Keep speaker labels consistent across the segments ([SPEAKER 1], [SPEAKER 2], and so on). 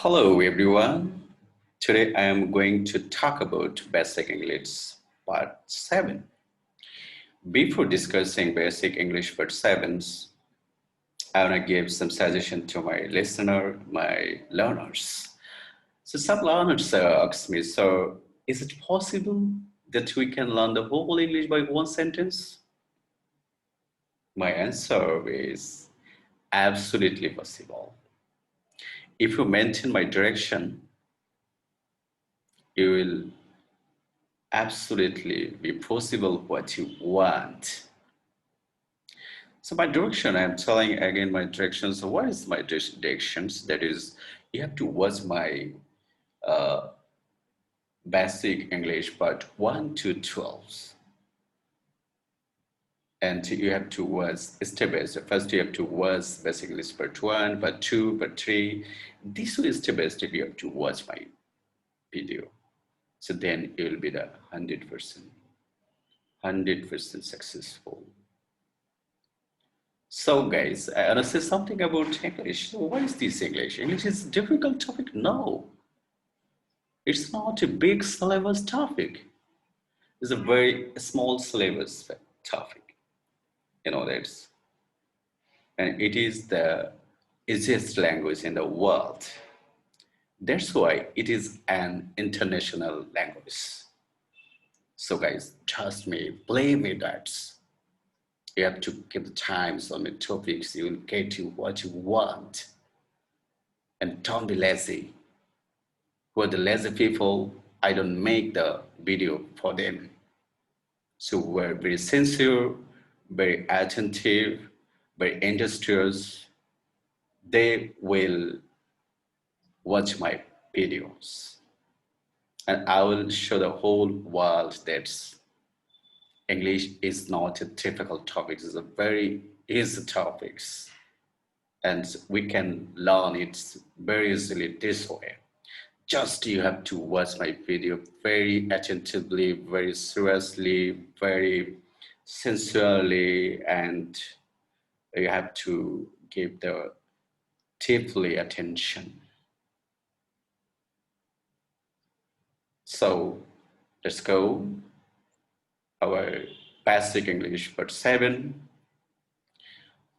[SPEAKER 1] Hello everyone. Today I am going to talk about Basic English Part 7. Before discussing Basic English Part 7, I want to give some suggestion to my listener, my learners. So some learners ask me, so is it possible that we can learn the whole English by one sentence? My answer is absolutely possible. If you maintain my direction, you will absolutely be possible what you want. So my direction, I'm telling again my directions. So what is my directions? That is, you have to watch my uh, basic English part 1 to 12. And you have to watch step by step. First, you have to watch basic English part 1, part 2, part 3. This way, step by step, you have to watch my video. So then you will be the 100% successful. So guys, I want to say something about English. So what is this English? English is a difficult topic? No. It's not a big syllabus topic. It's a very small syllabus topic. You know that. And it is the easiest language in the world. That's why it is an international language. So guys, trust me, believe me that you have to give the time on the topics, you will get you what you want. And don't be lazy. Who are the lazy people? I don't make the video for them. So we're very sincere, very attentive, very industrious. They will watch my videos. And I will show the whole world that English is not a difficult topic. It's a very easy topic. And we can learn it very easily this way. Just you have to watch my video very attentively, very seriously, very sincerely, and you have to give the deeply attention. So let's go. Our basic English part 7.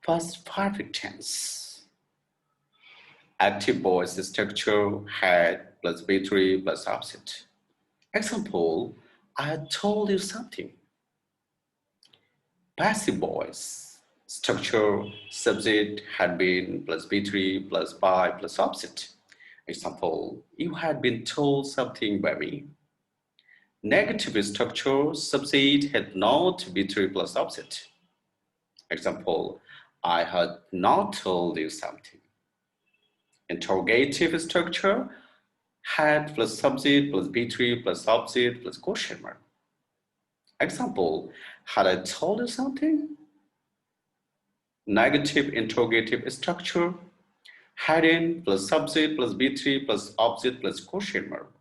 [SPEAKER 1] Past perfect tense. Active voice structure, had plus B3 plus opposite. Example, I told you something. Passive voice structure, subject, had been plus B3 plus by plus opposite. Example, you had been told something by me. Negative structure, subject, had not, B3 plus opposite. Example, I had not told you something. Interrogative structure, had plus subject plus B3 plus opposite plus question mark. Example, had I told you something? Negative interrogative structure, hadn't plus subject plus B3 plus opposite plus question mark.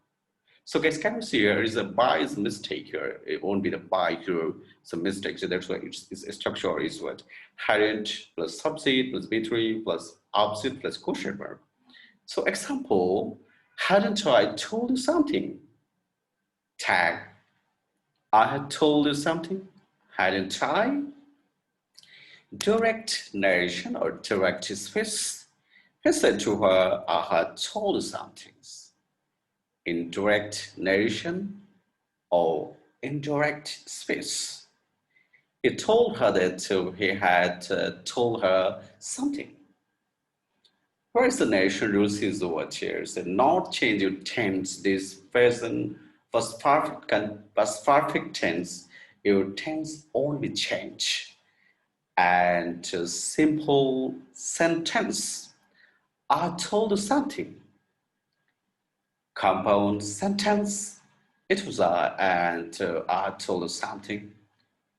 [SPEAKER 1] So guys, can you see here is a by is mistake here. It won't be the by here. It's a mistake. So that's why its structure is what? Hadn't plus subject plus B3 plus opposite plus question mark. So example, hadn't I told you something? Tag, I had told you something. Hadn't I? Direct narration or direct speech. He said to her, I had told you something. Indirect narration or indirect speech. He told her that he had told her something. Where is the narration rules is the word here? So not change your tense. This present past perfect tense, your tense only change. And simple sentence, I told you something. Compound sentence, it was I, and I told you something.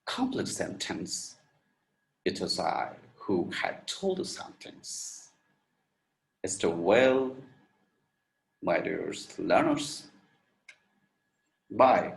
[SPEAKER 1] Complex sentence, it was I who had told you something. Well, my dear learners, bye.